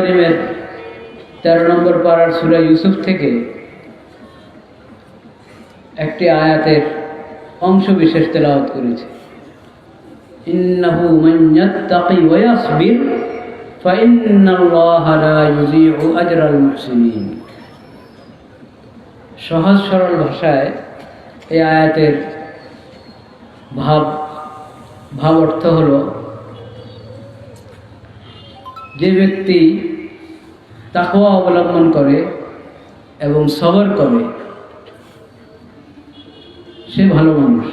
করিমের 13 নম্বর পারার সূরা ইউসুফ থেকে একটি আয়াতের অংশ বিশেষ তেলাওয়াত করেছে। ইন্নাহু মান ইয়াত্তাকি ওয়া ইয়াসবির ফাইন্নাল্লাহা লা ইউযিউ আজরাল মুহসিনিন। সহজ সরল ভাষায় এই আয়াতের ভাব অর্থ হলো, যে ব্যক্তি তাকওয়া অবলম্বন করে এবং সবর করে সে ভালো মানুষ।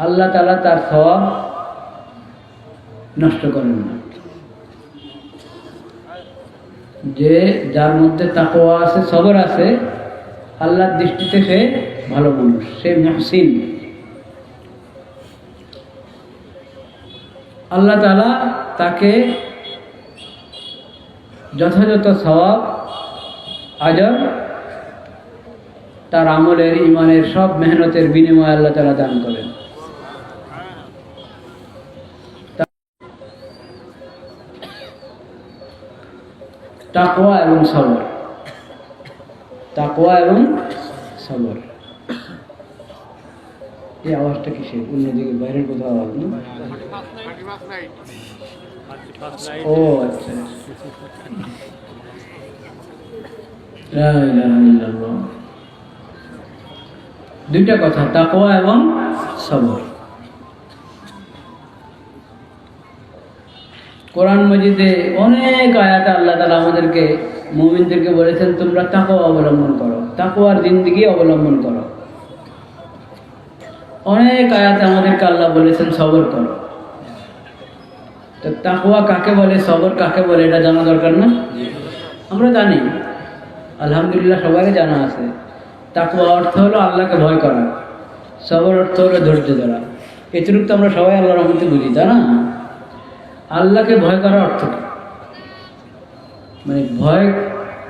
আল্লাহ তাআলা তার সওয়াব নষ্ট করেন না। যে যার মধ্যে তাকওয়া আছে, সবর আছে, আল্লাহর দৃষ্টিতে সে ভালো মানুষ, সে মুহসিন। আল্লাহ তাআলা তাকে যথাযথ সওয়াব, আজর, তার আমলের, ইমানের সব মেহনতের বিনিময়ে আল্লাহ তাআলা দান করেন। তাকওয়া এবং সবর, তাকওয়া এবং সবর। এই আওয়াজটা কিসের? অন্যদিকে বাইরের কোথাও আওয়াজ না? ও আচ্ছা। লা ইলাহা ইল্লাল্লাহ। দুইটা কথা, তাকওয়া এবং সবর। কোরআন মাজিদে অনেক আয়াতে আল্লাহ তাআলা আমাদেরকে, মুমিনদেরকে বলেছেন তোমরা তাকওয়া অবলম্বন করো, তাকওয়ার জিন্দেগি অবলম্বন করো। অনেক আয়াতে আমাদেরকে আল্লাহ বলেছেন সবর করো। তো তাকওয়া কাকে বলে, সবর কাকে বলে, এটা জানা দরকার না? আমরা জানি, আলহামদুলিল্লাহ সবাইকে জানা আছে। তাকওয়া অর্থ হলো আল্লাহকে ভয় করা, সবর অর্থ হলো ধৈর্য ধরা। এটুকু তো আমরা সবাই আল্লাহর রহমতে বুঝি, তা না? আল্লাহকে ভয় করার অর্থ কি? মানে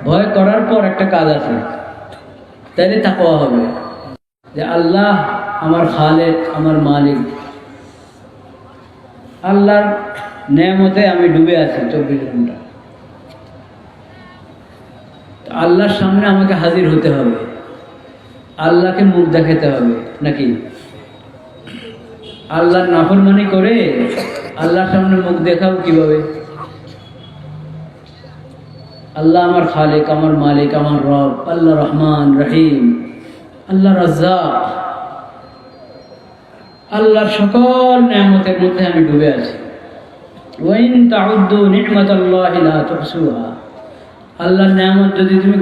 ভয় করার পর একটা কাজ আছে, তাইলে তাকওয়া হবে। যে আল্লাহ আমার খালেক, আমার মালিক, আল্লাহর নেয়ামতে আমি ডুবে আছি 24 ঘন্টা। আল্লাহর সামনে আমাকে হাজির হতে হবে, আল্লাহকে মুখ দেখাতে হবে নাকি? আল্লাহর নাফরমানি করে আল্লাহর সামনে মুখ দেখাবো কিভাবে? আল্লাহ আমার খালেক, আমার মালিক, আমার রব, আল্লাহ রহমান রহিম, আল্লাহ রাজ্জাক, আল্লাহর সকল নেয়ামতের মধ্যে আমি ডুবে আছি। ওয়াইন তাউদ্দু নি'মাতাল্লাহি লা তুহসুহা। আল্লাহর নেয়ামত যদি তুমি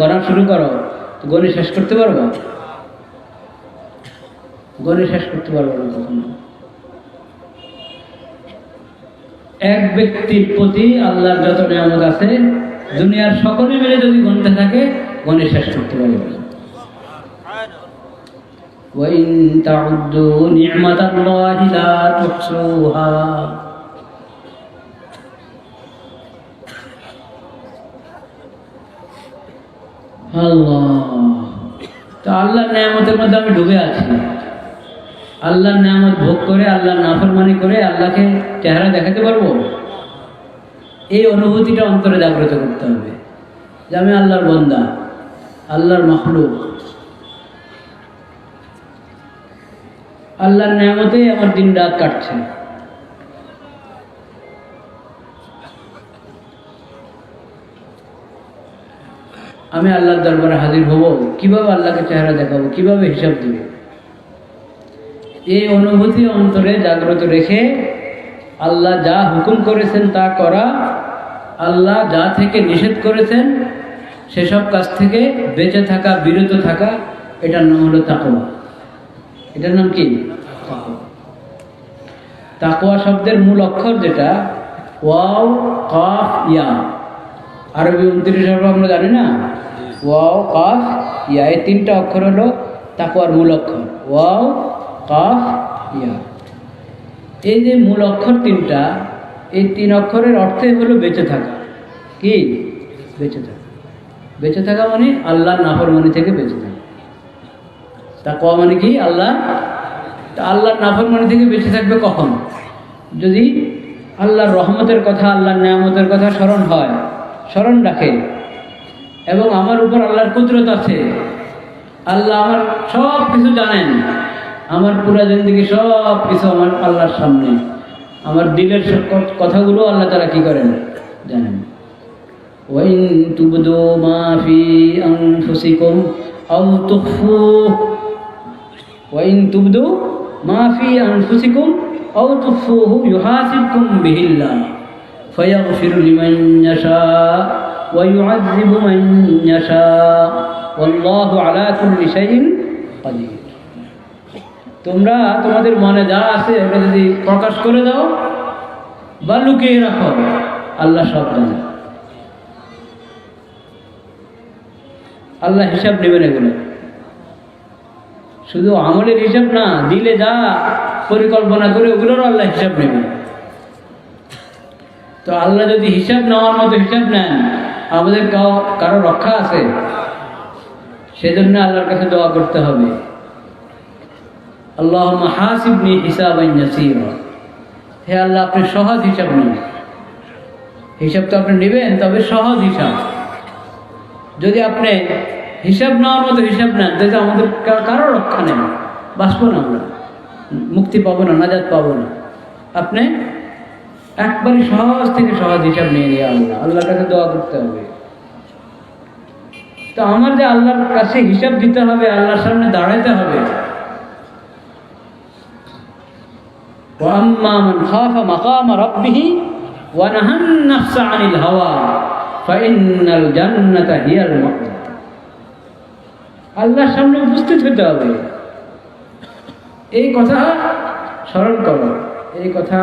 গণা শুরু করো তো গণে শেষ করতে পারবো? গণে শেষ করতে পারবো না কখনো। এক ব্যক্তির প্রতি আল্লাহর যত নেয়ামত আছে, দুনিয়ার সকলে মিলে যদি গণতে থাকে গণে শেষ করতে পারবো না। ওয়াইন তাউদ্দু নি'মাতাল্লাহি লা তুহসুহা। আল্লাহ, তো আল্লাহর নেয়ামতের মধ্যে আমি ডুবে আছি। আল্লাহর নেয়ামত ভোগ করে, আল্লাহর নাফরমানি করে আল্লাহকে চেহারা দেখাতে পারবো? এই অনুভূতিটা অন্তরে জাগ্রত করতে হবে যে আমি আল্লাহর বান্দা, আল্লাহর মাখলুক, আল্লাহর নেয়ামতেই আমার দিন রাত কাটছে। আমি আল্লাহর দরবারে হাজির হব, কিভাবে আল্লাহকে চেহারা দেখাবো, কিভাবে হিসাব দেব? এই অনুভূতি অন্তরে জাগ্রত রেখে আল্লাহ যা হুকুম করেছেন তা করা, আল্লাহ যা থেকে নিষেধ করেছেন সেসব কাজ থেকে বেঁচে থাকা, বিরত থাকা, এটার নাম হলো তাকওয়া। এটার নাম কি? তাকওয়া শব্দের মূল অক্ষর যেটা ওয়াও, কাফ, ইয়া। আরবি 29 হরফ আমরা জানি না? ওয়াও, কাফ, ইয়া, এই 3টা অক্ষর হলো তাকওয়ার মূল অক্ষর। ওয়াও, কাফ, ইয়া। এই যে মূল অক্ষর 3টা, এই 3 অক্ষরের অর্থই হলো বেঁচে থাকা। কি? বেঁচে থাকা। বেঁচে থাকা মানে আল্লাহর নাফরমানি থেকে বেঁচে থাকা। তাকওয়া মানে কি? আল্লাহর নাফরমানি থেকে বেঁচে থাকবে কখন? যদি আল্লাহর রহমতের কথা, আল্লাহর নিয়ামতের কথা স্মরণ হয়, স্মরণ রাখে, এবং আমার উপর আল্লাহর কুদরত আছে, আল্লাহ আমার সব কিছু জানেন, আমার পুরা জিন্দেগি সব কিছু আমার আল্লাহর সামনে, আমার দিলের কথাগুলো আল্লাহ তারা কি করেন জানেন। ওয়াইন তুবদু মা ফি আনফুসিকুম আও তুখফুহু, ওয়াইন তুবদু মা ফি আনফুসিকুম আও তুখফুহু ইউহাসিবকুম বিহিল্লাহ ফায়াগফিরু লিমান ইয়াশা ওয়া ইউআযযিবু মান ইয়াশা ওয়াল্লাহু আলা কুল্লি শাইইন কাদির। তোমরা তোমাদের মনে যা আছে ওটা যদি প্রকাশ করে দাও বা লুকিয়ে রাখো, আল্লাহ সব জানে, আল্লাহ হিসাব নেবেন। এগুলো শুধু আমলের হিসাব না, দিলে যা পরিকল্পনা করে ওগুলোরও আল্লাহ হিসাব নেবেন। তো আল্লাহ যদি হিসাব নেওয়ার মতো হিসাব নেন, আমাদের কারো রক্ষা আছে, সেজন্য আল্লাহর কাছে দোয়া করতে হবে, আল্লাহুম্মা হাসিবনি হিসাবান ইয়াসীরা। হে আল্লাহ, আপনি সহজ হিসাব নেন। হিসাব তো আপনি নেবেন, তবে সহজ হিসাব। যদি আপনি হিসাব নেওয়ার মতো হিসাব নেন, তাহলে আমাদের কারো রক্ষা নেই, বাঁচবো না, আমরা মুক্তি পাবো না, নাজাত পাবো না। আপনি একবারই সহজ থেকে সহজ হিসাব নিয়ে নিয়ে আল্লাহর কাছে দোয়া করতে হবে। তো আমার যে আল্লাহর কাছে হিসাব দিতে হবে, আল্লাহর সামনে দাঁড়াইতে হবে। وَأَمَّا مَنْ خَافَ مَقَامَ رَبِّهِ وَنَهَى النَّفْسَ عَنِ الْهَوَى فَإِنَّ الْجَنَّةَ هِيَ الْمَأْوَى। আল্লাহর সামনে উপস্থিত হতে হবে। এই কথা স্মরণ করো, এই কথা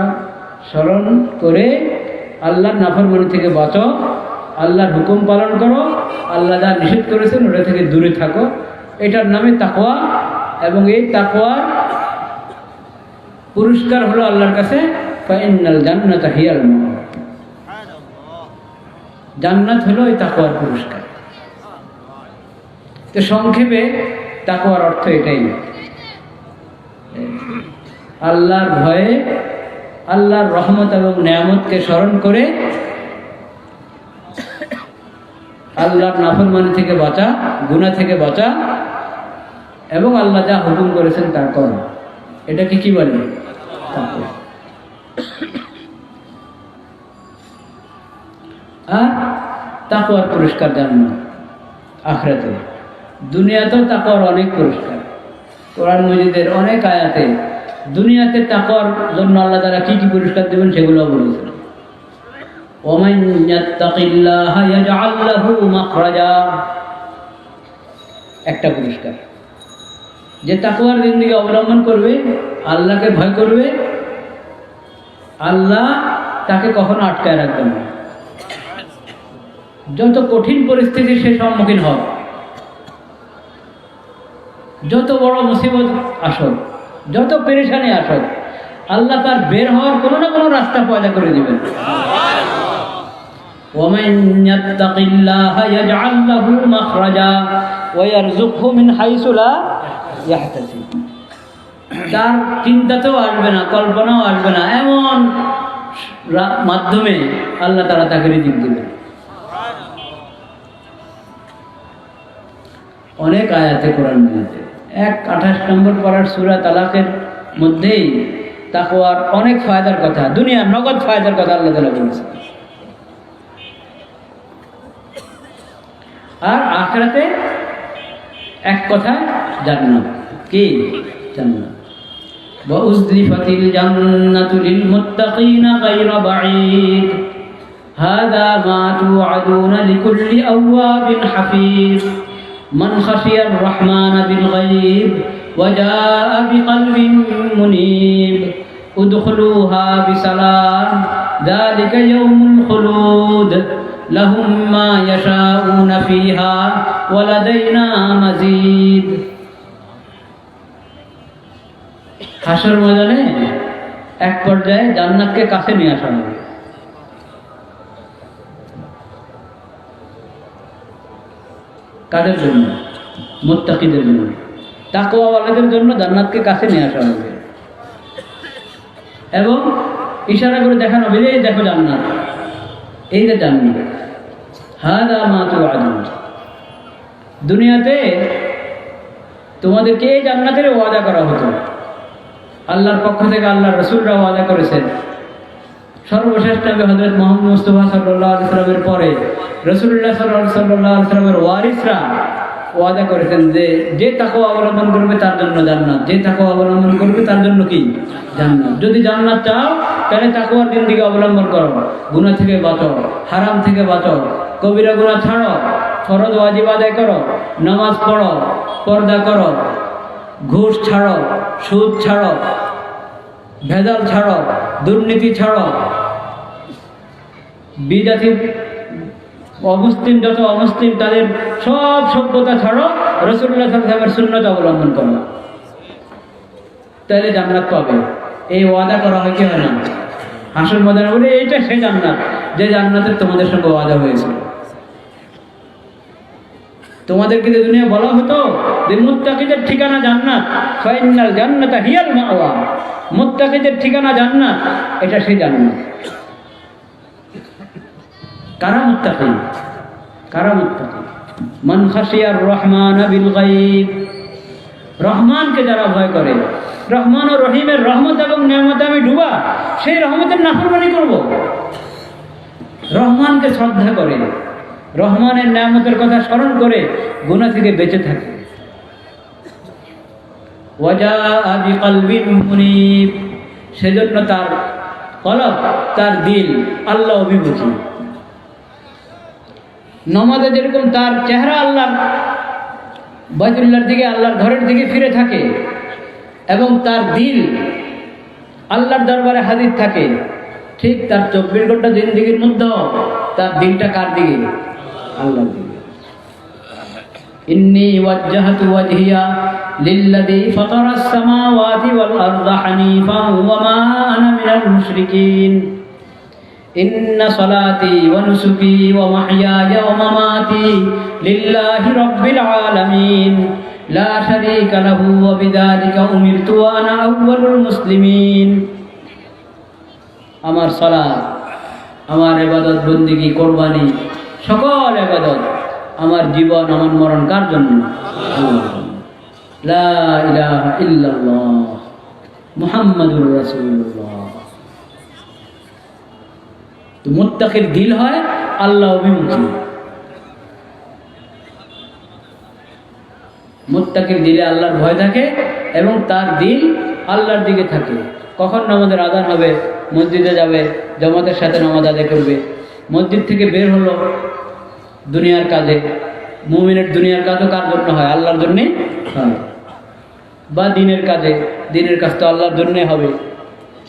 স্মরণ করে আল্লাহর নাফরমানি থেকে বাঁচো, আল্লাহর হুকুম পালন করো, আল্লাহ যা নিষেধ করেছেন ওটা থেকে দূরে থাকো। এটার নামে তাকওয়া, এবং এই তাকওয়ার পুরস্কার হলো আল্লাহর কাছে ফাইনাল জান্নাতা হিয়াল মাওয়া। জান্নাত হলো এই তাকওয়ার পুরস্কার। তো সংক্ষেপে তাকওয়ার অর্থ এটাই, আল্লাহর ভয়ে, আল্লাহর রহমত এবং নিয়ামতকে স্মরণ করে আল্লাহর নাফরমানি থেকে বাঁচা, গুনাহ থেকে বাঁচা, এবং আল্লাহ যা হুকুম করেছেন তা করা। এটাকে কি বলে? তাকওয়া। আর তাকওয়ার পুরস্কার জান্নাত আখিরাতে। দুনিয়াতেও তাকওয়ার অনেক পুরস্কার, কোরআন মাজিদের অনেক আয়াতে দুনিয়াতে তাকওয়ার জন্য আল্লাহ তাআলা কি কি পুরস্কার দেবেন সেগুলো বলেছেন। ওয়ামান ইয়াত্তাকিল্লাহা ইয়াজআল লাহু মাখরাজা, একটা পুরস্কার। যে তাকওয়ার জিন্দেগি অবলম্বন করবে, আল্লাহকে ভয় করবে, আল্লাহ তাকে কখনো আটকায় রাখবেন না। যত কঠিন পরিস্থিতির সে সম্মুখীন হবে, যত বড় মুসিবত আসুক, যত পেরেশানি আসুক, আল্লাহ তার বের হওয়ার কোনো না কোনো রাস্তা পয়দা করে দিবেন। ওয়ামান ইয়াত্তাকিল্লাহা ইয়াজআল লাহু মাখরাজা ওয়া ইয়ারযুকহু মিন হাইসু লা ইয়াহতাসিব। তার চিন্তাতেও আসবে না, কল্পনাও আসবে না, এমন মাধ্যমে আল্লাহ তাআলা তাকে রিজিক দিবেন। অনেক আয়াতে কোরআন মধ্যে 128 নম্বর পারার সূরা তালাকের মধ্যেই তাকওয়ার অনেক ফায়দার কথা, দুনিয়ার নগদ ফায়দার কথা আল্লাহ তাআলা বলেছেন। আর আখিরাতে এক কথা জান্নাত। কি জান্নাত? ওয়া উযলিফাতিল জান্নাতু লিল মুত্তাকিনা গায়রা বাঈদ হাযা মা তু'আদুনা লিকুল্লি আওয়াবিন হাফিজ মান খাশিয়ার রহমান বিল গায়ব ওয়া জাআ বিকলবিন মুনীব উদখুলুহা বিসালাম যালিকা ইয়াউমুল খুলুদ লাহুম মা ইয়াশাউনা ফিহা ওয়া লাদাইনা মাজিদ। হাসর ময়দানে এক পর্যায়ে জান্নাতকে কাছে নিয়ে আসা হবে। কাদের জন্য? মুত্তাকিদের জন্য, তাকওয়াওয়ালাদের জন্য জান্নাতকে কাছে নিয়ে আসা হবে। এবং ইশারা করে দেখানো হবে, এই দেখো জান্নাত, এই যে জান্নাত, হাদা মা তুআদুন। দুনিয়াতে তোমাদেরকে এই জান্নাতের ওয়াদা করা হতো, আল্লাহর পক্ষ থেকে আল্লাহর রাসূলরা ওয়াদা করেছেন। সর্বশেষ নবী হযরত মুহাম্মদ মুস্তাফা সাল্লাল্লাহু আলাইহি ওয়াসাল্লামের পরে রাসূলুল্লাহ সাল্লাল্লাহু আলাইহি ওয়াসাল্লামের ওয়ারিসরা ওয়াদা করেছেন যে যে তাকওয়া অবলম্বন করবে তার জন্য জান্নাত, যে তাকওয়া অবলম্বন করবে তার জন্য কি জান্নাত। যদি জান্নাত চাও তাহলে তাকওয়ার জিন্দেগি অবলম্বন করো, গুনাহ থেকে বাঁচো, হারাম থেকে বাঁচো, কবিরা গুনাহ ছাড়ো, ফরজ ওয়াজিব আদায় করো, নামাজ পড়ো, পর্দা করো, ঘুষ ছাড়ো, সুদ ছাড়ো, ভেজাল ছাড়ো, দুর্নীতি ছাড়ো, বিজাতি অমুসলিম যত অমুসলিম তাদের সব সভ্যতা ছাড়ো, রাসূলুল্লাহ সাল্লাল্লাহু আলাইহি ওয়াসাল্লামের সুন্নাত অবলম্বন করো, তাহলে জান্নাত পাবে। এই ওয়াদা করা হয় কি হয় না? হাসর ময়দানে বলে এইটা সেই জান্নাত যে জান্নাতের তোমাদের সঙ্গে ওয়াদা হয়েছিল। তোমাদেরকে যে দুনিয়া বলা হতো যে মুত্তাকিদের ঠিকানা জান্নাত, ফাইনাল জান্নাতা হিয়াল মাওয়া, মুত্তাকিদের ঠিকানা জান্নাত, এটা সেই জান্নাত। কারা মুত্তাকি? কারা মুত্তাকি? মান খাশিয়ার রহমান বিল গায়ব, রহমানকে যারা ভয় করে, রহমান ও রহিমের রহমত এবং নিয়ামতে আমি ডুবা, সেই রহমতের নাফরমানি করব। রহমানকে শ্রদ্ধা করে, রহমানের নিয়ামতের কথা স্মরণ করে গুনাহ থেকে বেঁচে থাকে। ওয়াজা বিকলবিন মুনীব, সেজন্য তার কলব, তার দিল আল্লাহ অভিমুখী। নামাজে যেরকম তার চেহারা আল্লাহ বাইতুল্লাহর দিকে, আল্লাহর ঘরের দিকে ফিরে থাকে এবং তার দিল আল্লাহর দরবারে হাজির থাকে, ঠিক তার 24 ঘন্টা জিন্দেগির মধ্যেও তার দিলটা কার দিকে? আল্লাহর দিকে। ইন্নী ওয়াজ্জাহতু ওয়াজহিয়া লিল্লাযী ফাতারাস সামাওয়াতি ওয়াল আরদা হানিফান ওয়া মা আনা মিনাল মুশরিকিন। ইন্না সলাতি ওয়া নুসুকি ওয়া মাহইয়ায়া ওয়া মামাতি লিল্লাহি রাব্বিল আলামিন লা শারীকা লাহু ওয়া বিযালিকা উমিরতু ওয়া আনা আউওয়ালুল মুসলিমিন। আমার সালাত, আমার ইবাদত, বন্দেগী, কুরবানি, সকল ইবাদত, আমার জীবন, আমার মরণ কার জন্য? আল্লাহর জন্য। লা ইলাহা ইল্লাল্লাহ মুহাম্মাদুর রাসূলুল্লাহ। তো মুত্তাকির দিল হয় আল্লাহ অভিমুখী। মুত্তাকির দিলে আল্লাহর ভয় থাকে এবং তার দিল আল্লাহর দিকে থাকে। কখন নামাজের আযান হবে মসজিদে যাবে, জামাতের সাথে নামাজ আদায় করবে। মসজিদ থেকে বের হলো দুনিয়ার কাজে, মুমিনের দুনিয়ার কাজও কার জন্য হয়? আল্লাহর জন্যে হয়। বা দিনের কাজে, দিনের কাজ তো আল্লাহর জন্যে হবে,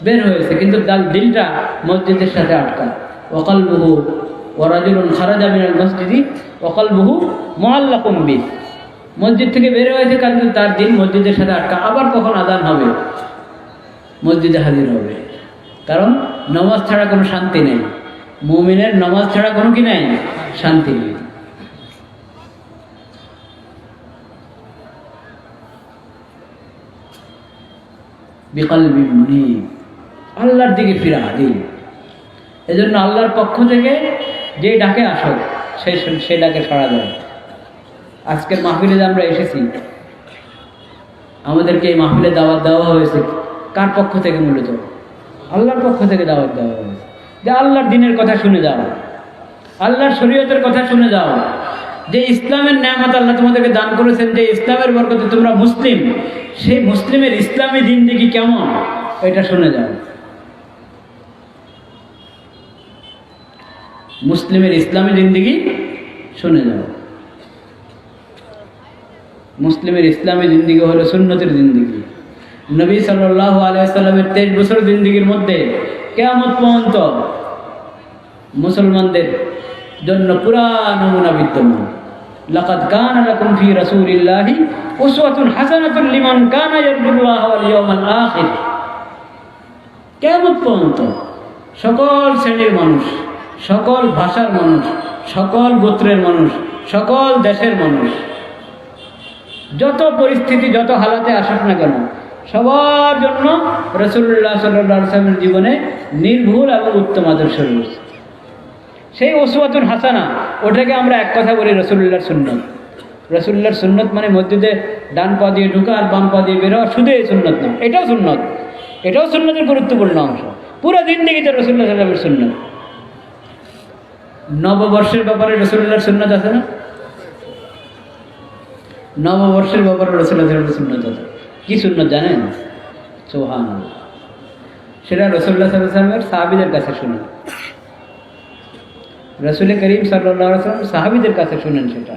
বের হয়েছে কিন্তু তার দিলটা মসজিদের সাথে আটকা। ওয়াকালবুহু ওয়ারাজুলুন খারাজা মিনাল মসজিদি ওয়াকালবুহু মুআল্লাকুম বিহি, মসজিদ থেকে বের হয়েছে কিন্তু তার দিল মসজিদের সাথে আটকা। আবার কখন আযান হবে মসজিদে হাজির হবে, কারণ নামাজ ছাড়া কোনো শান্তি নেই। মুমিনের নামাজ ছাড়া কোনো কি নাই? শান্তি নেই। বিকলবিন মুনীব, আল্লাহর দিকে ফিরা দিল। এজন্য আল্লাহর পক্ষ থেকে যে ডাকে আসো সে ডাকে সাড়া দেয়। আজকের মাহফিলে যে আমরা এসেছি, আমাদেরকে এই মাহফিলে দাওয়াত দেওয়া হয়েছে কার পক্ষ থেকে? মূলত আল্লাহর পক্ষ থেকে দাওয়াত দেওয়া হয়েছে যে আল্লাহর দ্বীনের কথা শুনে যাও, আল্লাহর শরীয়তের কথা শুনে যাও, যে ইসলামের নিয়ামত আল্লাহ তোমাদেরকে দান করেছেন, যে ইসলামের বরকতে তোমরা মুসলিম, সেই মুসলিমের ইসলামী জিন্দেগি কেমন এটা শুনে যাও। মুসলিমের ইসলামী জিন্দেগি শুনে যাও। মুসলিমের ইসলামী জিন্দেগি হলো সুন্নতের জিন্দেগি। নবী সাল্লাল্লাহু আলাইহি ওয়াসাল্লামের 23 বছর জিন্দেগির মধ্যে কিয়ামত পর্যন্ত মুসলমানদের জন্য পুরা নমুনা বিদ্যমান। লাকাদ কানা লাকুম ফি রাসূলিল্লাহি উসওয়াতুন হাসানাতুন লিমান কানা ইয়ারজুল্লাহ ওয়াল ইয়াউমাল আখির। কিয়ামত পর্যন্ত সকল শ্রেণীর মানুষ, সকল ভাষার মানুষ, সকল গোত্রের মানুষ, সকল দেশের মানুষ, যত পরিস্থিতি, যত হালাতে আসুক না কেন, সবার জন্য রাসূলুল্লাহ সাল্লাল্লাহু আলাইহি ওয়াসাল্লামের জীবনে নির্ভুল এবং উত্তম আদর্শ রয়েছে। সেই উসওয়াতুন হাসানা, ওটাকে আমরা এক কথা বলি রাসূলুল্লাহর সুন্নত। রাসূলুল্লাহর সুন্নত মানে মসজিদে ডান পা দিয়ে ঢুকা আর বাম পা দিয়ে বেরোয়া শুধু এই সুন্নত না, এটাও সুন্নত, এটাও সুন্নতের গুরুত্বপূর্ণ অংশ। পুরো জিন্দেগিতে রাসূলুল্লাহ সাল্লাল্লাহু আলাইহি ওয়াসাল্লামের সুন্নত। নববর্ষের ব্যাপারে রাসূলুল্লাহর সুন্নত আছে না? নববর্ষের ব্যাপারে রাসূলুল্লাহ সাল্লাল্লাহু আলাইহি ওয়াসাল্লামের সুন্নত আছে। কি সুন্নত জানেন? সুবহানাল্লাহ। সেটা রাসূলুল্লাহ সাল্লাল্লাহু আলাইহি ওয়াসাল্লামের সাহাবীদের কাছে শুনুন। রাসূল করিম সাল্লাল্লাহু আলাইহি ওয়াসাল্লাম সাহাবীদের কাছে শুনেন সেটা।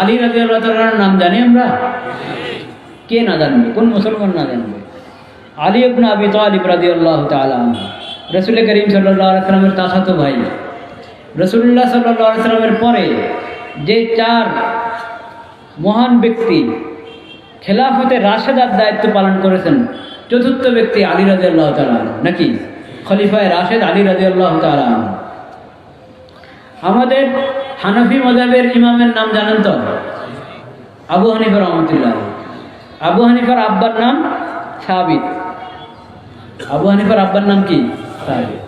আলী রাদিয়াল্লাহু তাআলার নাম জানি আমরা? কে না জানবে? কোন মুসলমান না জানবে? আলী ইবনে আবি তালিব রাদিয়াল্লাহু তাআলা আনহু, রাসূল করিম সাল্লাল্লাহু আলাইহি ওয়াসাল্লামের চাচাতো ভাই। রাসূলুল্লাহ সাল্লাল্লাহু আলাইহি ওয়াসাল্লামের পরে যে চার মহান ব্যক্তি খেলাফতে রাশেদার দায়িত্ব পালন করেছেন, চতুর্থ ব্যক্তি আলী রাদিয়াল্লাহু তাআলা আনহু, নাকি খলিফায়ে রাশেদ আলী রাদিয়াল্লাহু তাআলা আনহু। আমাদের হানাফি মাযহাবের ইমামের নাম জানেন তো? আবু হানিফা রাহমাতুল্লাহ। আবু হানিফার আব্বার নাম সাবিত। আবু হানিফার আব্বার নাম কি? সাবিত।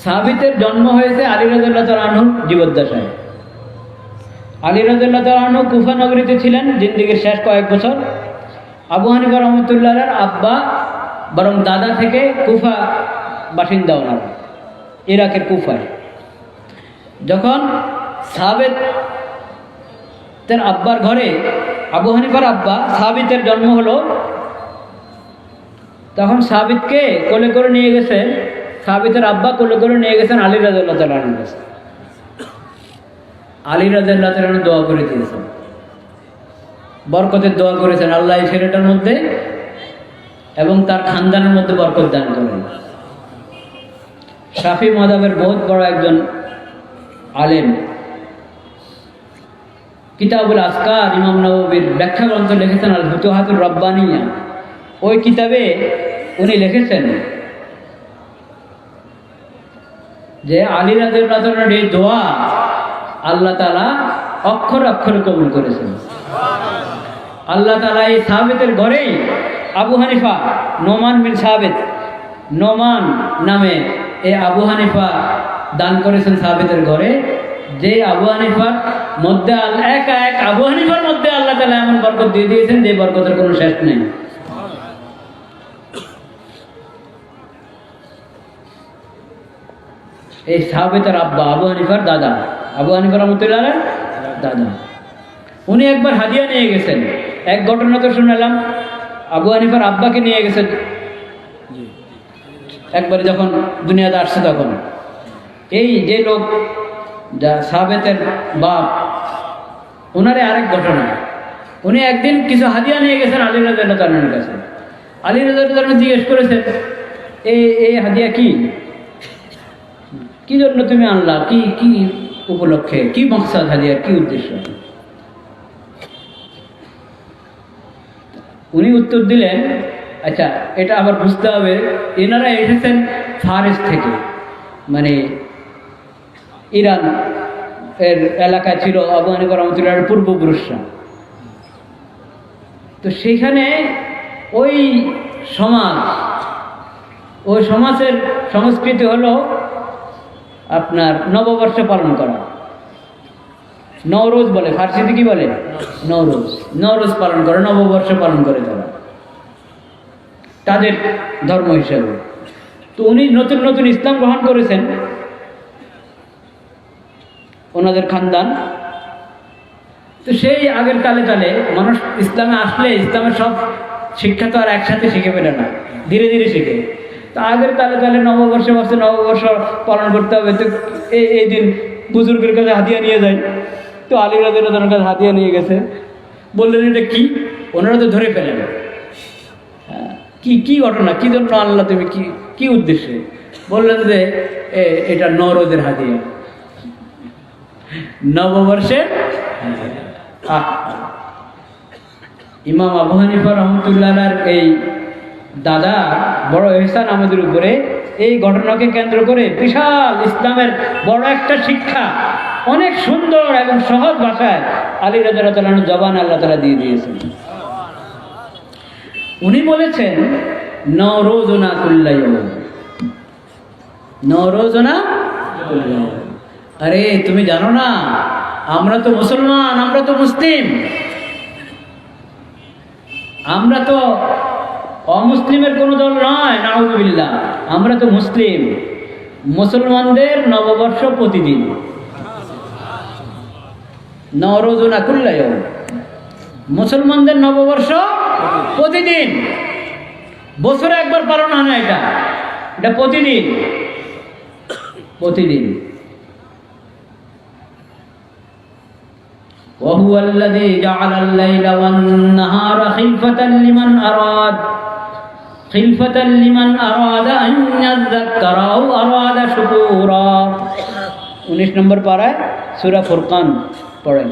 সাবিতের জন্ম হয়েছে আলী রাদিয়াল্লাহু তাআলা আনহুর জীবদ্দশায়। আলী রাদিয়াল্লাহু তাআলা আনহু কুফা নগরীতে ছিলেন জিন্দেগির শেষ কয়েক বছর। আবু হানিফা রাহমাতুল্লাহর আব্বা বরং দাদা থেকে কুফা বাসিন্দা, ওনারা ইরাকের কুফায়। যখন সাবিতের আব্বার ঘরে আবু হানিফার আব্বা সাবিতের জন্ম হলো, তখন সাবিতকে কোলে করে নিয়ে গেছেন, সাবিতের আব্বা কোলে করে নিয়ে গেছেন আলী রাদিয়াল্লাহু তাআলা আনহুর কাছে। আলী রাদিয়াল্লাহু তাআলা আনহু দোয়া করে দিয়েছেন, বরকতের দোয়া করেছেন, আল্লাহ এই ছেলেটার মধ্যে এবং তার খানদানের মধ্যে বরকত দান করেন। শাফি মাযহাবের বহুত বড় একজন আলেম, কিতাবুল আসকার ইমাম নববীর ব্যাখ্যা গ্রন্থ লিখেছেন আল ফুতুহাতুর রব্বানিয়া। ওই কিতাবে উনি লিখেছেন যে আলী রাদিয়াল্লাহু তাআলার এই দোয়া আল্লাহ তাআলা অক্ষরে অক্ষরে কবুল করেছেন। আল্লাহ তাআলা এই সাবিতের ঘরেই আবু হানিফা নোমান বিন সাবিত, নোমান নামে এই আবু হানিফা দান করেছেন সাবিতের ঘরে, যে আবু হানিফার মধ্যে এক আবু হানিফার মধ্যে আল্লাহ তাআলা এমন বরকত দিয়ে দিয়েছেন যে বরকতের কোনো শেষ নেই। এই সাহাবেতের আব্বা আবু হানিফার দাদা, আবু হানিফা রাহমাতুল্লাহ দাদা, উনি একবার হাদিয়া নিয়ে গেছেন। এক ঘটনা তো শুনলাম, আবু হানিফার আব্বাকে নিয়ে গেছেন একবারে যখন দুনিয়াতে আসছে, তখন এই যে লোক যা সাহাবেতের বাপ, ওনারে আরেক ঘটনা, উনি একদিন কিছু হাদিয়া নিয়ে গেছেন আলী রাদিয়াল্লাহু তাআলার কাছে। আলী রাদিয়াল্লাহু তাআলা জিজ্ঞেস করেছেন, এই হাদিয়া কি জন্য তুমি আনলা, কি উপলক্ষে, কি মকসাদ হাদিয়ার, কি উদ্দেশ্য? উনি উত্তর দিলেন, আচ্ছা এটা আবার বুঝতে হবে, এনারা এসেছেন ফারিস থেকে, মানে ইরান এর এলাকায় ছিল আবু হানিফা রাহমাতুল্লাহর পূর্বপুরুষরা। তো সেখানে ওই সমাজের সংস্কৃতি হলো আপনার নববর্ষ পালন করা, নওরোজ বলে, ফার্সিতে কি বলে? নওরোজ পালন করে, নববর্ষ পালন করে তারা তাদের ধর্ম হিসাবে। তো উনি নতুন নতুন ইসলাম গ্রহণ করেছেন, ওনাদের খানদান। তো সেই আগের তালে মানুষ ইসলামে আসলে ইসলামের সব শিক্ষা তো আর একসাথে শিখে ফেলে না, ধীরে ধীরে শিখে। তো আগের তালে নববর্ষ পালন করতে হবে, তো এই দিন বুজুর্গের কাছে হাদিয়া নিয়ে যায়। তো আলী রাদিয়াল্লাহু তাআলার কাছে হাদিয়া নিয়ে গেছে, বললেন এটা কি? ওনারা তো ধরে ফেলেন, কি ঘটনা, কি জন্য আল্লাহ, তুমি কি উদ্দেশ্যে? বললেন যে এটা নওরোজের হাদিয়া, নববর্ষে। ইমাম আবু হানিফা রাহমাতুল্লাহর এই দাদা বড় ইহসান আমাদের উপরে, এই ঘটনাকে কেন্দ্র করে বিশাল ইসলামের বড় একটা শিক্ষা অনেক সুন্দর এবং সহজ ভাষায় আলী রাদিয়াল্লাহু তাআলার জবান আল্লাহ তাআলা দিয়ে দিয়েছেন। উনি বলেছেন 9 রোজনা কুল্লা ইয়াউম, 9 রোজনা কুল্লা ইয়াউম। আরে তুমি জানো না, আমরা তো মুসলমান, আমরা তো মুসলিম, আমরা তো অমুসলিমের কোনো দল নয়, নাউযুবিল্লাহ। আমরা তো মুসলিম। মুসলমানদের নববর্ষ প্রতিদিন, 9 রোজনা কুল্লা ইয়াউম, মুসলমানদের নববর্ষ প্রতিদিন। বছরে একবার পালন হয় না, এটা এটা প্রতিদিন, প্রতিদিন। وهو الذي جعل الليل والنهار خلفة لمن أراد أن يذكر أو أراد شكورا। 19 নম্বর পারায় সূরা ফুরকান পড়েন।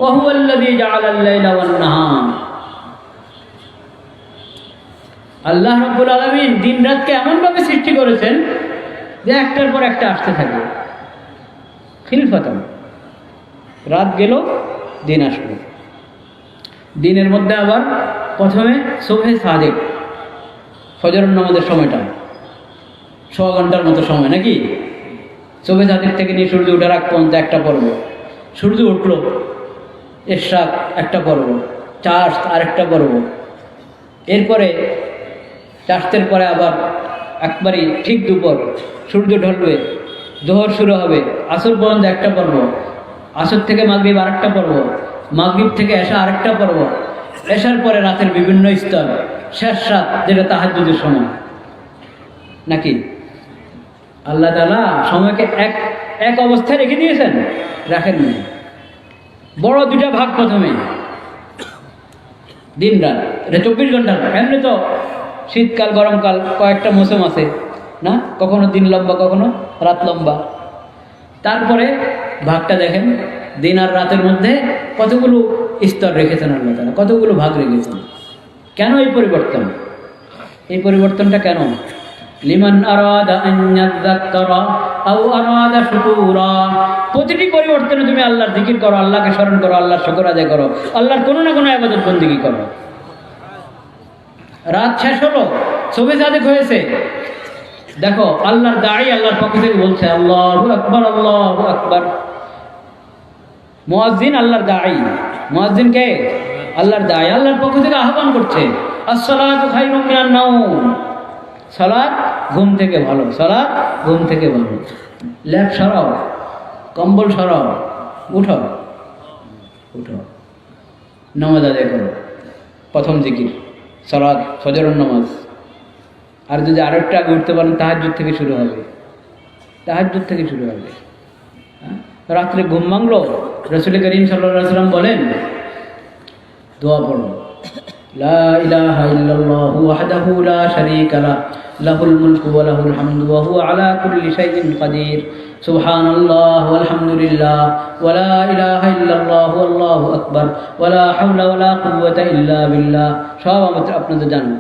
وهو الذي جعل الليل والنهار, আল্লাহ রাব্বুল আলামিন দিন রাতকে এমন ভাবে সৃষ্টি করেছেন যে একটার পর একটা আসতে থাকে। খিলফাতান, রাত গেল দিন আসলো। দিনের মধ্যে আবার প্রথমে সুবহে সাদিক, ফজরের নামাজের সময়টা 6 ঘন্টার মতো সময় নাকি। সুবহে সাদিক থেকে নিয়ে সূর্য ওঠার আগ পর্যন্ত একটা পর্ব, সূর্য উঠলো ইশরাক একটা পর্ব, চাঁদ আরেকটা পর্ব, এরপরে চাষের পরে আবার একবারই ঠিক দুপুর সূর্য ঢলবে, জোহর শুরু হবে, আসর পর্যন্ত একটা পর্ব, আসর থেকে মাগরিব আরেকটা পর্ব, মাগরিব থেকে এশা আরেকটা পর্ব, এশার পরে রাতের বিভিন্ন স্তর, শেষ রাত যেটা তাহাজ্জুদের সময় নাকি। আল্লাহ তাআলা সময়কে এক অবস্থায় রেখে দিয়েছেন, রাখেননি। বড় দুটা ভাগ, প্রথমে দিন রাত, এটা 24 ঘন্টা। এমনি তো শীতকাল গরমকাল কয়েকটা মৌসুম আছে না, কখনো দিন লম্বা কখনো রাত লম্বা। তারপরে ভাগটা দেখেন, দিন আর রাতের মধ্যে কতগুলো স্তর রেখেছেন আল্লাহ তাআলা, কতগুলো ভাগ রেখেছেন। কেন এই পরিবর্তন? এই পরিবর্তনটা কেন? লিমান আরাদা আন ইয়াযাক্কারা আও আরাদা শুকুরা। প্রতিটি পরিবর্তনে তুমি আল্লাহর জিকির করো, আল্লাহকে স্মরণ করো, আল্লাহর শুকর আদায় করো, আল্লাহর কোনো না কোনো ইবাদত বন্দেগী করো। রাত শেষ হলো, সুবহে সাদিক হয়েছে, দেখো আল্লাহর দাঈ আল্লাহর পক্ষ থেকে বলছে আল্লাহু আকবার, আল্লাহু আকবার। মুয়াজ্জিন আল্লাহর দাঈ, মুয়াজ্জিন কে? আল্লাহর দাঈ, আল্লাহর পক্ষ থেকে আহ্বান করছে আসসালাতু খায়রুম মিনান নাওম, সালাত ঘুম থেকে ভালো, সালাত ঘুম থেকে ভালো। ল্যাপ সরাও, কম্বল সরাও, উঠো উঠো, নামাজ আদায় করো। প্রথম জিকির সালাত, ফজরের নামাজ। আর যদি আরেকটা আগে উঠতে পারেন, তাহাজ্জুদ থেকে শুরু হবে, তাহাজ্জুদ থেকে শুরু হবে। রাত্রে ঘুম ভাঙলো, রাসূল করিম সাল্লাল্লাহু আলাইহি ওয়াসাল্লাম বলেন দোয়া পড়ো, লা ইলাহা ইল্লাল্লাহু ওয়াহদাহু লা শারীকা লাহু লাহুল মুলকু ওয়া লাহুল হামদু ওয়া হুয়া আলা কুল্লি শাইইন কাদির, সুবহানাল্লাহ ওয়ালহামদুলিল্লাহ ওয়া লা ইলাহা ইল্লাল্লাহু আল্লাহু আকবার ওয়া লা হাওলা ওয়া লা কুওয়াতা ইল্লা বিল্লাহ। সব আপনাদের জানেন,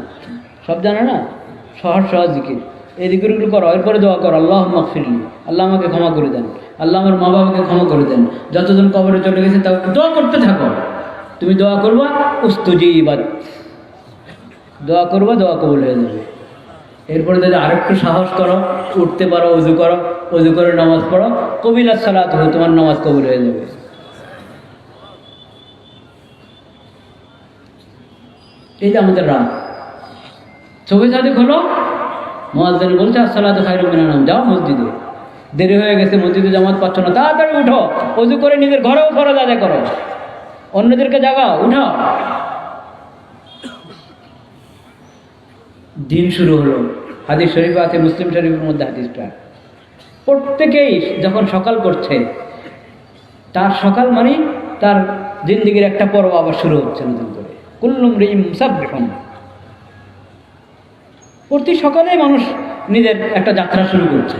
সব জানে না? সহজ সহজ জিকির, এই জিকিরগুলো করো। এরপরে দোয়া করো আল্লাহুম্মা গফিরলি, আল্লাহ আমাকে ক্ষমা করে দেন, আল্লাহ আমার মা বাবাকে ক্ষমা করে দেন, যতজন কবরে চলে গেছে তা দোয়া করতে থাকো। তুমি দোয়া করবা, উস্তুজিবাত, দোয়া করবা, দোয়া কবুল হয়ে যাবে। এরপরে যদি আরেকটু সাহস করো, উঠতে পারো, ওযু করো, ওযু করে নামাজ পড়ো, কবিলাস সালাত, তোমার নামাজ কবুল হয়ে যাবে। এই যে আমাদের রাত, সুবহে সাদিক হলো, মুয়াজ্জিন বলছে আসসালাতু খায়রুম মিনান নাওম, যাও মসজিদে। দেরি হয়ে গেছে, মসজিদে জামাত পাচ্ছ না, তাড়াতাড়ি উঠো, ওযু করে নিজের ঘরেও ফরজ আদায় করো, অন্যদেরকে জাগাও, উঠো। দিন শুরু হলো। হাদিস শরীফ আছে, মুসলিম শরীফের মধ্যে হাদিসটা, প্রত্যেকেই যখন সকাল করছে, তার সকাল মানে তার জিন্দেগির একটা পর্ব আবার শুরু হচ্ছে নতুন করে। কুল্লুম রিম মুসাব্বিহুন, প্রতি সকালে মানুষ নিজের একটা যাত্রা শুরু করছে।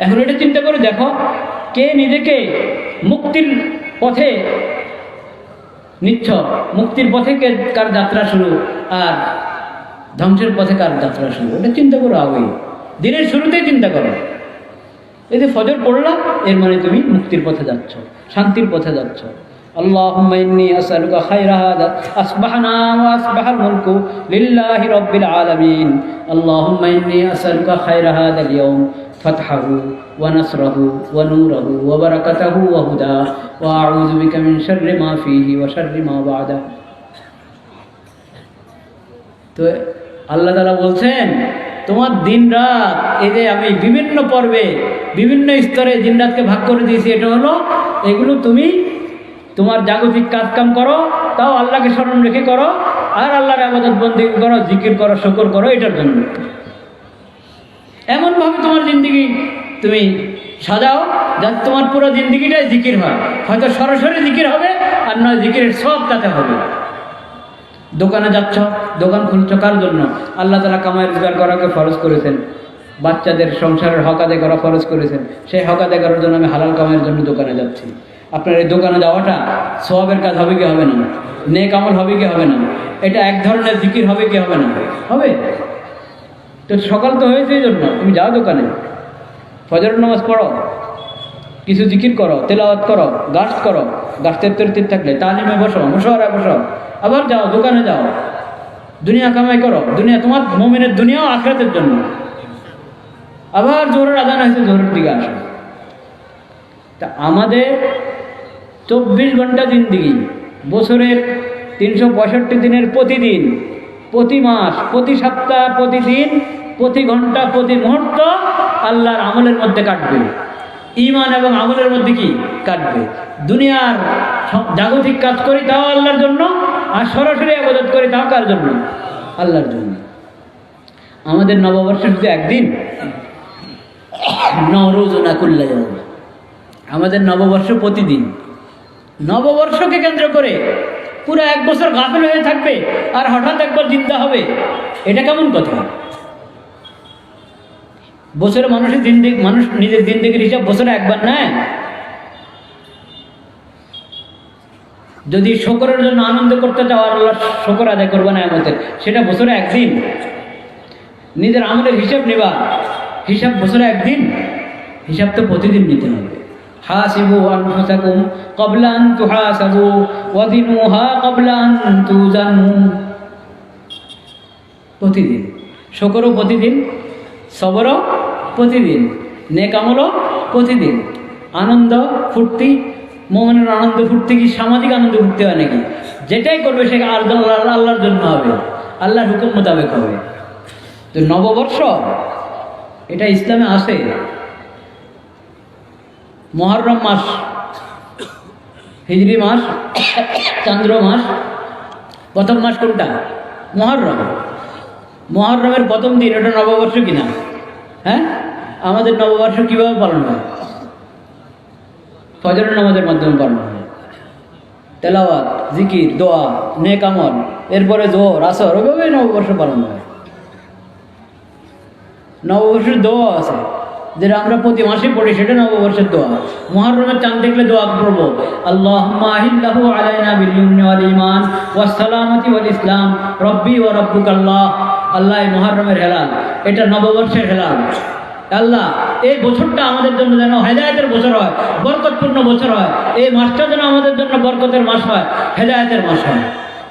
এখন এটা চিন্তা করে দেখো, কে নিজেকে মুক্তির পথে নিচ্ছ, মুক্তির পথে কার যাত্রা শুরু আর ধ্বংসের পথে কার যাত্রা শুরু, এটা চিন্তা করো আগেই, দিনের শুরুতেই চিন্তা করো। এই যে ফজর পড়লা, এর মানে তুমি মুক্তির পথে যাচ্ছ, শান্তির পথে যাচ্ছ, اللهم إني أسألك خير هذا أصبحنا وأصبح الملك لله رب العالمين اللهم إني أسألك خير هذا اليوم فتحه ونصره ونوره وبركته وهداه وأعوذ بك من شر ما فيه وشر ما بعده তো আল্লাহ তাআলা বলছেন তোমার দিন রাত এই যে আমি বিভিন্ন পর্বে বিভিন্ন স্তরে দিন রাতকে ভাগ করে দিয়েছি এটা হলো এগুলো তুমি তোমার জাগতিক কাজকাম করো তাও আল্লাহকে স্মরণ রেখে করো আর আল্লাহর ইবাদত বন্দেগী করো জিকির করো শুকর করো এটার জন্য এমনভাবে তোমার জিন্দেগি তুমি সাজাও যাতে তোমার পুরো জিন্দেগিটাই জিকির হয় হয়তো সরাসরি জিকির হবে আর নয় জিকিরের সব তাতে হবে দোকানে যাচ্ছ দোকান খুলছ কার জন্য আল্লাহ তাআলা কামাই রোজগার করাকে ফরজ করেছেন বাচ্চাদের সংসারের হক আদায় করা ফরজ করেছেন সেই হক আদায় করার জন্য আমি হালাল কামাইয়ের জন্য দোকানে যাচ্ছি আপনার এই দোকানে যাওয়াটা সওয়াবের কাজ হবে কি হবে না নেক আমল হবে কি হবে না এটা এক ধরনের জিকির হবে কি হবে না হবে তো সকাল তো হয়েছে এই জন্য তুমি যাও দোকানে ফজরের নামাজ পড়ো কিছু জিকির করো তেলাওয়াত করো গাছ করো গাছের তরতির থাকলে তালিমে বসো মুশাওয়ারায় বসো আবার যাও দোকানে যাও দুনিয়া কামাই করো দুনিয়া তোমার মুমিনের দুনিয়া ও আখিরাতের জন্য আবার জোহরের আজান হয়েছে জোহরের দিকে আসো তা আমাদের 24 ঘন্টা জিন্দেগি বছরের 365 দিনের প্রতিদিন প্রতি মাস প্রতি সপ্তাহ প্রতিদিন প্রতি ঘন্টা প্রতি মুহূর্ত আল্লাহর আমলের মধ্যে কাটবে ঈমান এবং আমলের মধ্যে কি কাটবে দুনিয়ার জাগতিক কাজ করি তাও আল্লাহর জন্য আর সরাসরি ইবাদত করি তাও কার জন্য আল্লাহর জন্য আমাদের নববর্ষ শুধু একদিন নওরোজনা কুল্লা ইয়াউম আমাদের নববর্ষ প্রতিদিন নববর্ষকে কেন্দ্র করে পুরো এক বছর গাফেল হয়ে থাকবে আর হঠাৎ একবার জিন্দা হবে এটা কেমন কথা বছরে মানুষ নিজের জিন্দেগির হিসাব বছরে একবার নেয় যদি শুকরের জন্য আনন্দ করতে চাও আর আল্লাহ শুকর আদায় করবে না আমাদের সেটা বছরে একদিন নিজের আমলের হিসাব নেবা হিসাব বছরে একদিন হিসাব তো প্রতিদিন নিতে হবে হাসিবু আনফুসাকুম ক্বাবলা আন তুহাসাবু ওয়াজিনুহা ক্বাবলা আন তুজানু প্রতিদিন শুকরও প্রতিদিন সবরও প্রতিদিন নেক আমলও প্রতিদিন আনন্দ ফুর্তি মোমেনের আনন্দ ফুর্তি কি সামাজিক আনন্দ ফুর্তি হয় নাকি যেটাই করবে সে আল্লাহর জন্য হবে আল্লাহর হুকুম মোতাবেক হবে তো নববর্ষ এটা ইসলামে আসে মুহররম মাস হিজরি মাস চন্দ্র মাস প্রথম মাস কোনটা মুহররম মুহররমের প্রথম দিন ওটা নববর্ষ কিনা হ্যাঁ আমাদের নববর্ষ কিভাবে পালন হয় ফজরের নামাজের মাধ্যমে পালন হয় তেলাওয়াত জিকির দোয়া নেক আমল এরপরে জোহর আসর ওইভাবে নববর্ষ পালন হয় নববর্ষের দোয়া আছে যেটা আমরা প্রতি মাসে পড়ি সেটা নববর্ষের দোয়া মুহররমের চাঁদ দেখলে দোয়া করবো আল্লাহুম্মা আহিল্লাহু আলাইনা বিল ইমনি ওয়াল ঈমান ওয়াস সালামাতি ওয়াল ইসলাম রব্বি ওয়া রাব্বুকাল্লাহ আল্লাহ এই মুহররমের হেলাল এটা নববর্ষের হেলাল আল্লাহ এই বছরটা আমাদের জন্য যেন হেদায়েতের বছর হয় বরকতপূর্ণ বছর হয় এই মাসটা যেন আমাদের জন্য বরকতের মাস হয় হেদায়েতের মাস হয়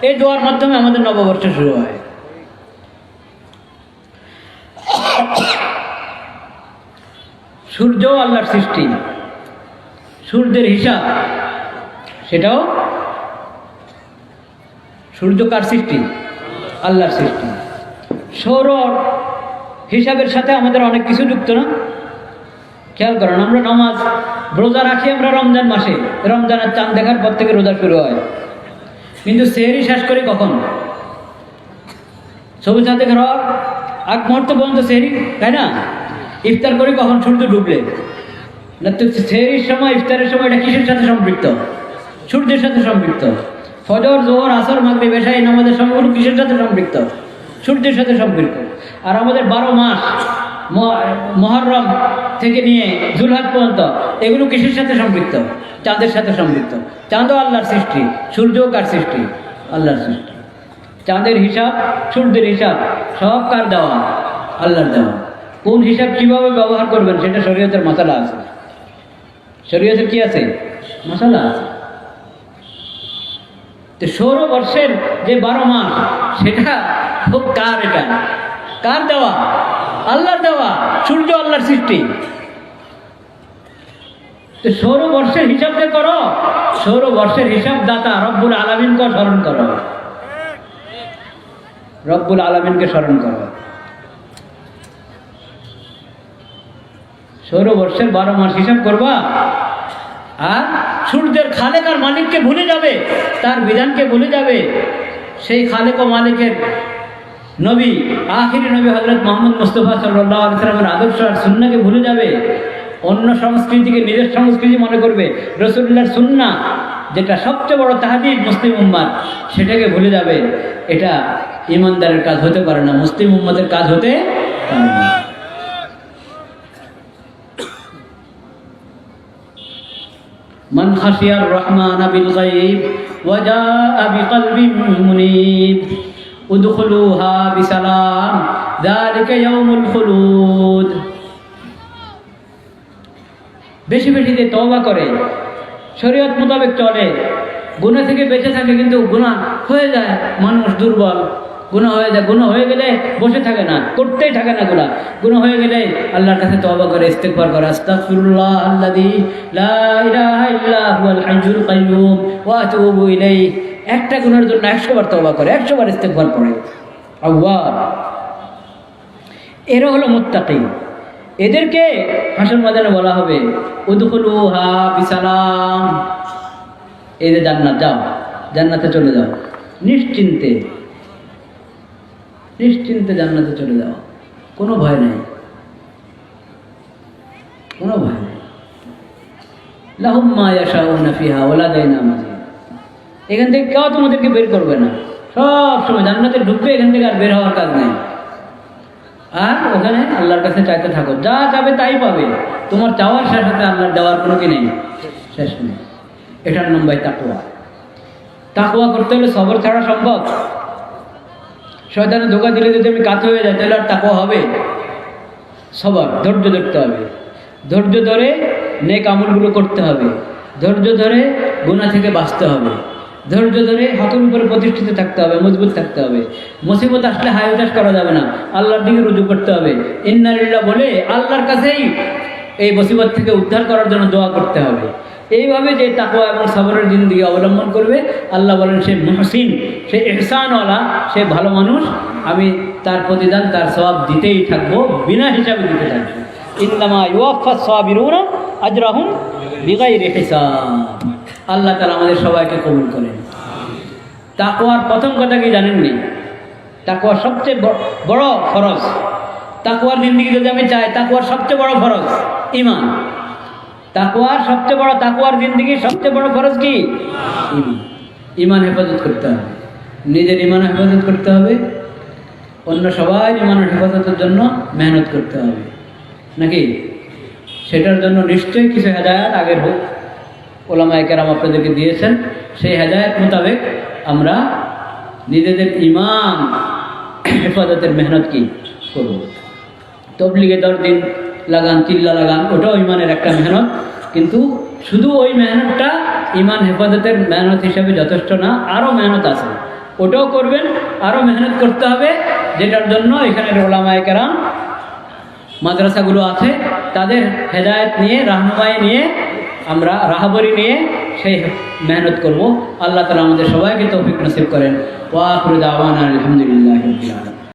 এই দোয়ার মাধ্যমে আমাদের নববর্ষ শুরু হয় সূর্য আল্লাহর সৃষ্টি সূর্যের হিসাব সেটাও সূর্য কার সৃষ্টি আল্লাহর সৃষ্টি সৌর হিসাবের সাথে আমাদের অনেক কিছু যুক্ত না খেয়াল করেন আমরা নামাজ রোজা রাখি আমরা রমজান মাসে রমজানের চাঁদ দেখার পর থেকে রোজা শুরু হয় কিন্তু সেহরি শেষ করি কখন সবুজ চাঁদ দেখার আগ মুহূর্ত পর্যন্ত সেহরি তাই না ইফতার করি কখন সূর্য ডুবলে না তো সেহরির সময় ইফতারের সময় এটা কিসের সাথে সম্পৃক্ত সূর্যের সাথে সম্পৃক্ত ফজর জোহর আসর মাগরিব এশা এই নামাজের সময়গুলো কিসের সাথে সম্পৃক্ত সূর্যের সাথে সম্পৃক্ত আর আমাদের 12 মাস মুহররম থেকে নিয়ে জুলহাজ পর্যন্ত এগুলো কিসের সাথে সম্পৃক্ত চাঁদের সাথে সম্পৃক্ত চাঁদও আল্লাহর সৃষ্টি সূর্যও কার সৃষ্টি আল্লাহর সৃষ্টি চাঁদের হিসাব সূর্যের হিসাব সব কার দেওয়া আল্লাহর দেওয়া কোন হিসাব কিভাবে ব্যবহার করবেন সেটা শরীয়তের মাসালা আছে শরীয়তের কি আছে মাসালা আছে তো সৌরবর্ষের যে 12 মাস সেটা খুব কার, এটা কার দেওয়া? আল্লাহর দেওয়া। সূর্য আল্লাহর সৃষ্টি। তো সৌরবর্ষের হিসাব যে করো, সৌরবর্ষের হিসাব দাতা রব্বুল আলামিনকে স্মরণ করো, রব্বুল আলামিনকে স্মরণ করো। সৌরবর্ষের 12 মাস হিসাব করবা, আর সূর্যের খালেক আর মালিককে ভুলে যাবে, তার বিধানকে ভুলে যাবে। সেই খালেক ও মালিকের নবী, আখিরি নবী হযরত মুহাম্মদ মুস্তাফা সাল্লাল্লাহু আলাইহি ওয়াসাল্লামের আদর্শ আর সুন্নাহকে ভুলে যাবে। অন্য সংস্কৃতিকে নিজের সংস্কৃতি মনে করবে। রাসূলুল্লাহর সুন্নাহ যেটা সবচেয়ে বড় তাহদীদ মুসলিম উম্মাহ, সেটাকে ভুলে যাবে। এটা ঈমানদারের কাজ হতে পারে না, মুসলিম উম্মতের কাজ হতে পারে না। মান খাশিয়ার রহমান বিল গায়ব ওয়া জাআ বিকলবিন মুনীব উদখুলুহা বিসালাম যালিকা ইয়াউমুল খুলুদ। বেশি বেশি যে তওবা করে, শরীয়ত মোতাবেক চলে, গুনাহ থেকে বেঁচে থাকে, কিন্তু গুনাহ হয়ে যায়, মানুষ দুর্বল, গুনাহ হয়ে যায়। গুনাহ হয়ে গেলে বসে থাকে না, করতেই থাকে না গুনাহ। গুনাহ হয়ে গেলে আল্লাহর কাছে তওবা করে, ইস্তিগফার করে, আস্তাগফিরুল্লাহ আল্লাযী লা ইলাহা ইল্লা হুয়াল হাইয়ুল কাইয়্যুম ওয়া আতুবু ইলাইহি। একটা গুনাহের জন্য 100 বার তওবা করে, 100 বার ইস্তিগফার করে। আওয়াব, এরা হলো মুত্তাকি। এদেরকে হাসর ময়দানে বলা হবে উদখুলুহা বিসালাম। এই যে জান্নাত, যাও জান্নাতে চলে যাও, নিশ্চিন্তে, নিশ্চিন্তে জান্নাতে চলে যাও, কোনো ভয় নেই, কোনো ভয় নেই। লাহুম মা ইয়াশাউনা ফিহা ওয়া লাদাইনা মাজিদ। এখান থেকে কেউ তোমাদেরকে বের করবে না, সব সময় জান্নাতে ঢুকবে, এখান থেকে আর বের হওয়ার কাজ নেই। আর ওখানে আল্লাহর কাছে চাইতে থাকো, যা চাবে তাই পাবে। তোমার চাওয়ার শেষ হতে আল্লাহর দেওয়ার কোনো কি নেই, শেষ নেই। এটার নাম ভাই তাকওয়া। তাকওয়া করতে হলে সবর ছাড়া সম্ভব? শয়তানে ধোঁকা দিলে যদি আমি কাত হয়ে যাই, তাহলে আর তাকওয়া হবে? সবর, ধৈর্য ধরতে হবে। ধৈর্য ধরে নেক আমলগুলো করতে হবে। ধৈর্য ধরে গুনাহ থেকে বাঁচতে হবে। ধৈর্য ধরে হকের উপরে প্রতিষ্ঠিত থাকতে হবে, মজবুত থাকতে হবে। মুসিবত আসলে হায় হতাশ করা যাবে না, আল্লাহর দিকে রুজু করতে হবে। ইন্না লিল্লাহ বলে আল্লাহর কাছেই এই মুসিবত থেকে উদ্ধার করার জন্য দোয়া করতে হবে। এইভাবে যে তাকওয়া এবং সবরের জিন্দেগি অবলম্বন করবে, আল্লাহ বলেন সে মুহসিন, সে ইহসানওয়ালা, সে ভালো মানুষ। আমি তার প্রতিদান, তার সওয়াব দিতেই থাকবো, বিনা হিসাবে দিতে থাকবো। ইন্নামা ইউওয়াফাস সাবিরুনা আজরাহুম বিগাইরি হিসাব। আল্লাহ তাআলা আমাদের সবাইকে কবুল করেন। তাকওয়ার প্রথম কথা কি জানেননি? তাকওয়ার সবচেয়ে বড় ফরজ, তাকওয়ার জিন্দেগি যদি আমি চাই, তাকওয়ার সবচেয়ে বড় ফরজ ঈমান। তাকওয়ার সবচেয়ে বড়, তাকওয়ার জিন্দেগির সবচেয়ে বড় ফরজ কি? ঈমান। ঈমান হেফাজত করতে হবে, নিজের ঈমান হেফাজত করতে হবে, অন্য সবাই ঈমানের হেফাজতের জন্য মেহনত করতে হবে, নাকি? সেটার জন্য নিশ্চয়ই কিছু হেদায়েত আগের হোক ওলামায়ে কেরাম আপনাদেরকে দিয়েছেন। সেই হেদায়েত মোতাবেক আমরা নিজেদের ঈমান হেফাজতের মেহনত কি করব। তবলিগে 10 দিন লাগান, চিল্লা লাগান, ওটাও ঈমানের একটা মেহনত। কিন্তু শুধু ওই মেহনতটা ঈমান হেফাজতের মেহনত হিসাবে যথেষ্ট না, আরও মেহনত আছে, ওটাও করবেন। আরও মেহনত করতে হবে, যেটার জন্য এখানের ওলামায়ে কেরাম, মাদ্রাসাগুলো আছে, তাদের হেদায়েত নিয়ে, রাহনুমাই নিয়ে, আমরা রাহাবরি নিয়ে সেই মেহনত করব। আল্লাহ তাআলা আমাদের সবাইকে তৌফিক নসিব করেন। ওয়া আখিরু দাওয়ানা আলহামদুলিল্লাহি রাব্বিল আলামিন।